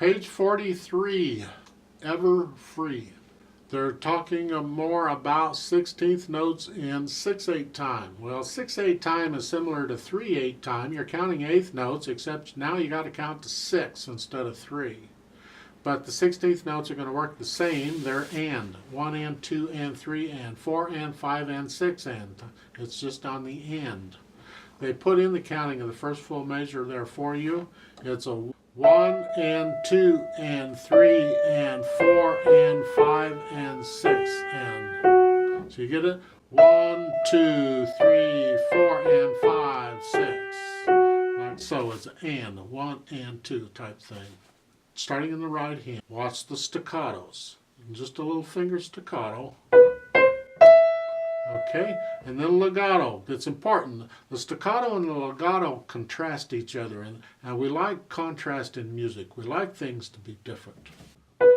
Page 43, Ever Free. They're talking more about 16th notes in 6/8 time. Well, 6/8 time is similar to 3/8 time. You're counting eighth notes, except now you got to count to 6 instead of 3. But the 16th notes are going to work the same. They're and. 1 and, 2 and, 3 and, 4 and, 5 and, 6 and. It's just on the and. They put in the counting of the first full measure there for you. It's a 1 and 2 and 3 and 4 and 5 and 6 and. So you get it? 1, 2, 3, 4 and 5, 6. Like so, it's and, 1 and 2 type thing. Starting in the right hand, watch the staccatos. Just a little finger staccato. Okay, and then legato. It's important. The staccato and the legato contrast each other, and we like contrast in music. We like things to be different. Okay,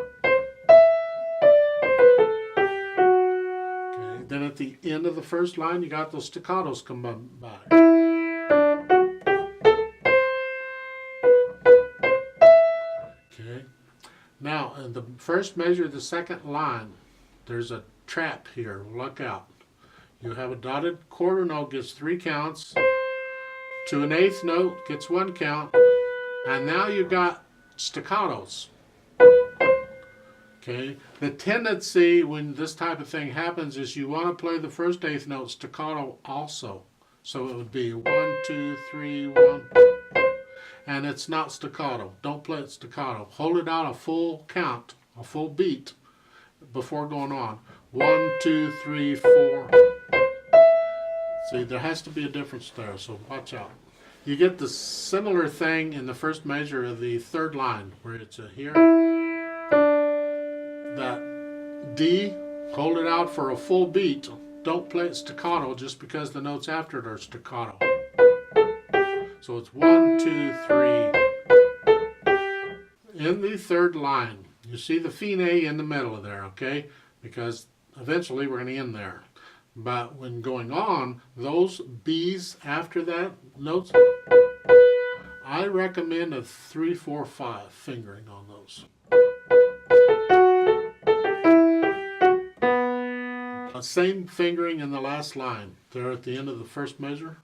then at the end of the first line, you got those staccatos come by. Okay, now in the first measure of the second line, there's a trap here. Look out. You have a dotted quarter note, gets 3 counts. To an eighth note, gets 1 count. And now you've got staccatos. Okay. The tendency when this type of thing happens is you want to play the first eighth note staccato also. So it would be 1, 2, 3, 1. And it's not staccato. Don't play it staccato. Hold it out a full count, a full beat before going on. 1, 2, 3, 4. See, there has to be a difference there, so watch out. You get the similar thing in the first measure of the third line, where it's a here. That D, hold it out for a full beat. Don't play it staccato just because the notes after it are staccato. So it's 1, 2, 3. In the third line, you see the fine in the middle of there, okay? Because eventually we're going to end there. But when going on, those B's after that notes, I recommend a 3, 4, 5 fingering on those. Same fingering in the last line, there at the end of the first measure.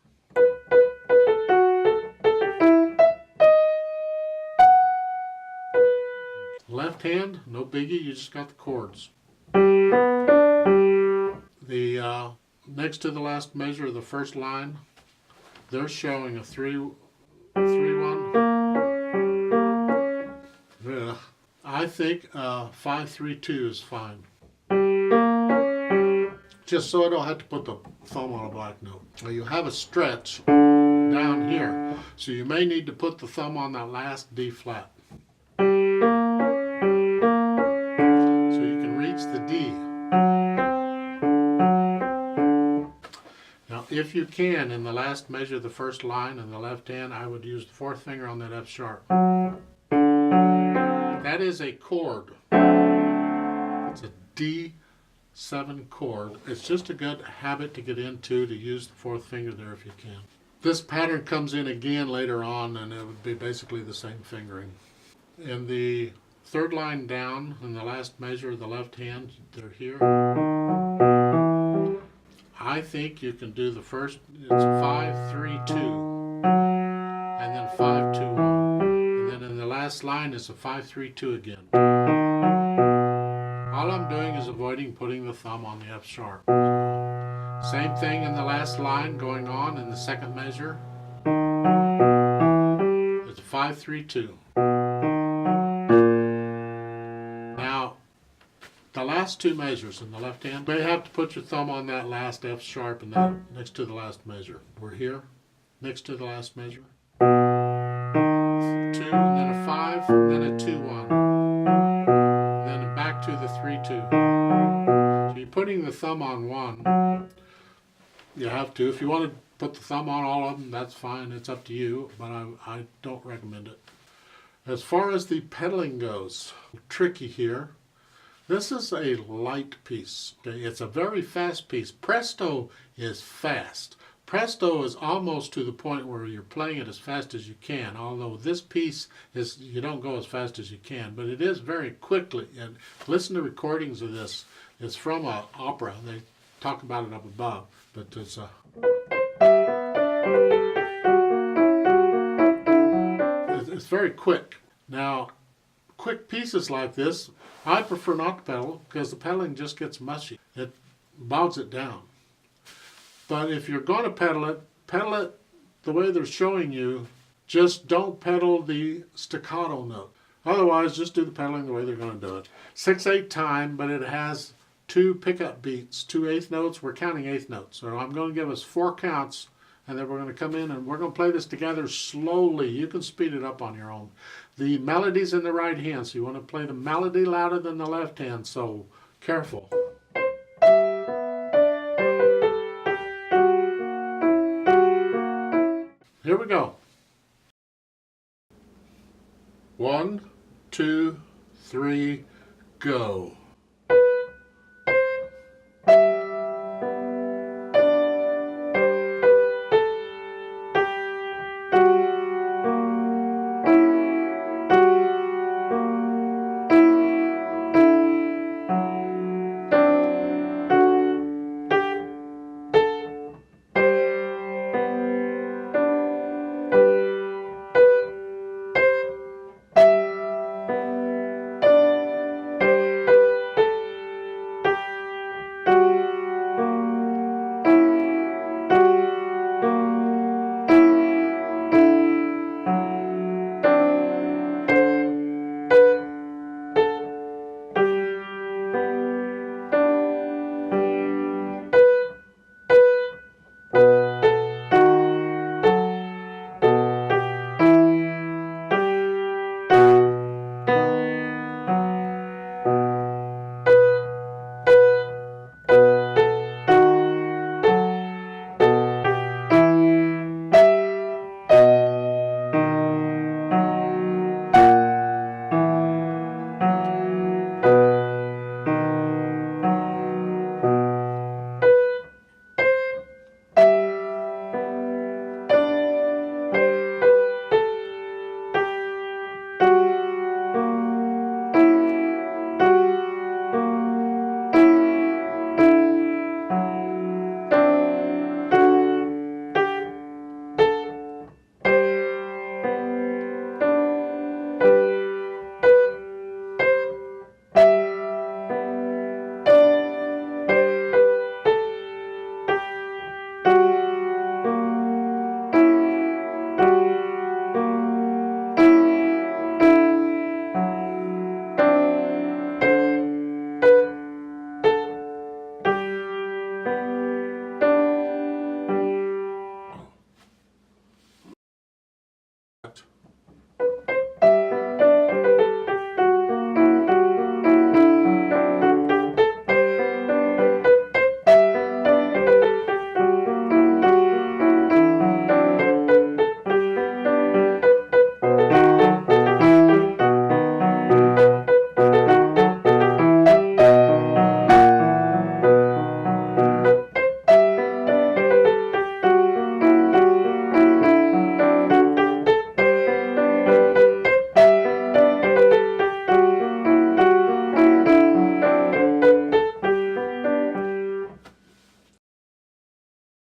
Left hand, no biggie, you just got the chords. The next to the last measure of the first line, they're showing a 3, 1. Yeah, I think 5, 3, 2 is fine. Just so I don't have to put the thumb on a black note. Now you have a stretch down here, so you may need to put the thumb on that last D flat. So you can reach the D. Now, if you can, in the last measure of the first line in the left hand, I would use the 4th finger on that F sharp. That is a chord. It's a D7 chord. It's just a good habit to get into, to use the 4th finger there if you can. This pattern comes in again later on, and it would be basically the same fingering. In the third line down, in the last measure of the left hand, they're here. I think you can do the first, it's 5, 3, 2, and then 5, 2, 1. And then in the last line, it's a 5, 3, 2 again. All I'm doing is avoiding putting the thumb on the F sharp. Same thing in the last line going on in the second measure. It's a 5, 3, 2. The last 2 measures in the left hand, you may have to put your thumb on that last F sharp and then next to the last measure. We're here, next to the last measure. 2, and then a 5, and then a 2, 1. And then back to the 3, 2. So you're putting the thumb on 1. You have to. If you want to put the thumb on all of them, that's fine. It's up to you, but I don't recommend it. As far as the pedaling goes, tricky here. This is a light piece. Okay? It's a very fast piece. Presto is fast. Presto is almost to the point where you're playing it as fast as you can, although this piece is, you don't go as fast as you can, but it is very quickly. And listen to recordings of this. It's from an opera. They talk about it up above, but it's very quick. Now, quick pieces like this, I prefer not to pedal because the pedaling just gets mushy. It bogs it down. But if you're going to pedal it the way they're showing you. Just don't pedal the staccato note. Otherwise, just do the pedaling the way they're going to do it. 6/8 time, but it has 2 pickup beats, 2 eighth notes. We're counting eighth notes. So I'm going to give us 4 counts, and then we're going to come in and we're going to play this together slowly. You can speed it up on your own. The melody's in the right hand, so you want to play the melody louder than the left hand, so careful. Here we go. 1, 2, 3, go.